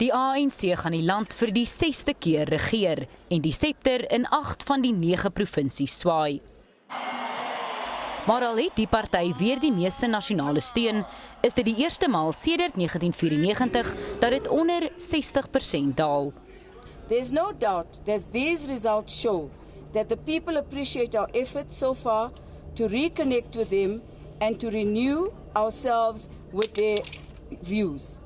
Die ANC gaan die land vir die 6de keer regeer en die septer in 8 van die 9 provinsies swaai. Maar al het die party weer die meeste nasionale steun, is dit die eerste maal sedert 1994 dat dit onder 60% daal. There's no doubt that these results show that the people appreciate our efforts so far to reconnect with them and to renew ourselves with their views.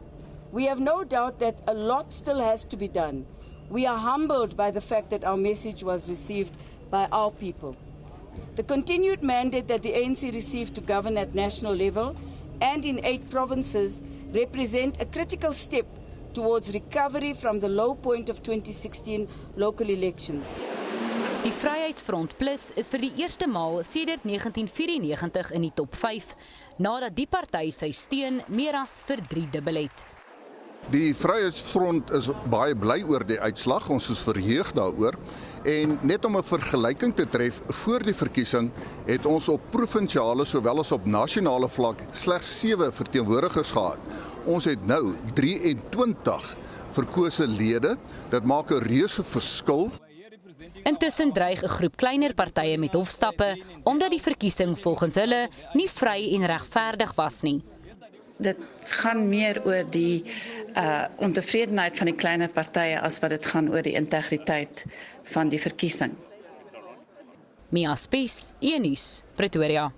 We have no doubt that a lot still has to be done. We are humbled by the fact that our message was received by our people. The continued mandate that the ANC received to govern at national level and in 8 provinces represent a critical step towards recovery from the low point of 2016 local elections. Die Vryheidsfront Plus is vir die eerste maal sedert 1994 in die top 5, nadat die party sy steun meer as verdriedubbel het. Die Vryheidsfront is baie bly oor die uitslag, ons is verheug daaroor. En net om 'n vergelyking te tref, voor die verkiesing het ons op provinsiale sowel as op nasionale vlak slegs 7 verteenwoordigers gehad. Ons het nou 23 verkose lede, dit maak 'n reuse verskil. Intussen dreig 'n groep kleiner partye met hofstappe, omdat die verkiesing volgens hulle nie vry en regverdig was nie. Dit gaan meer oor die ontevredenheid van die kleiner partye as wat dit gaan oor die integriteit van die verkiesing. Mia Spies, E-nuus, Pretoria.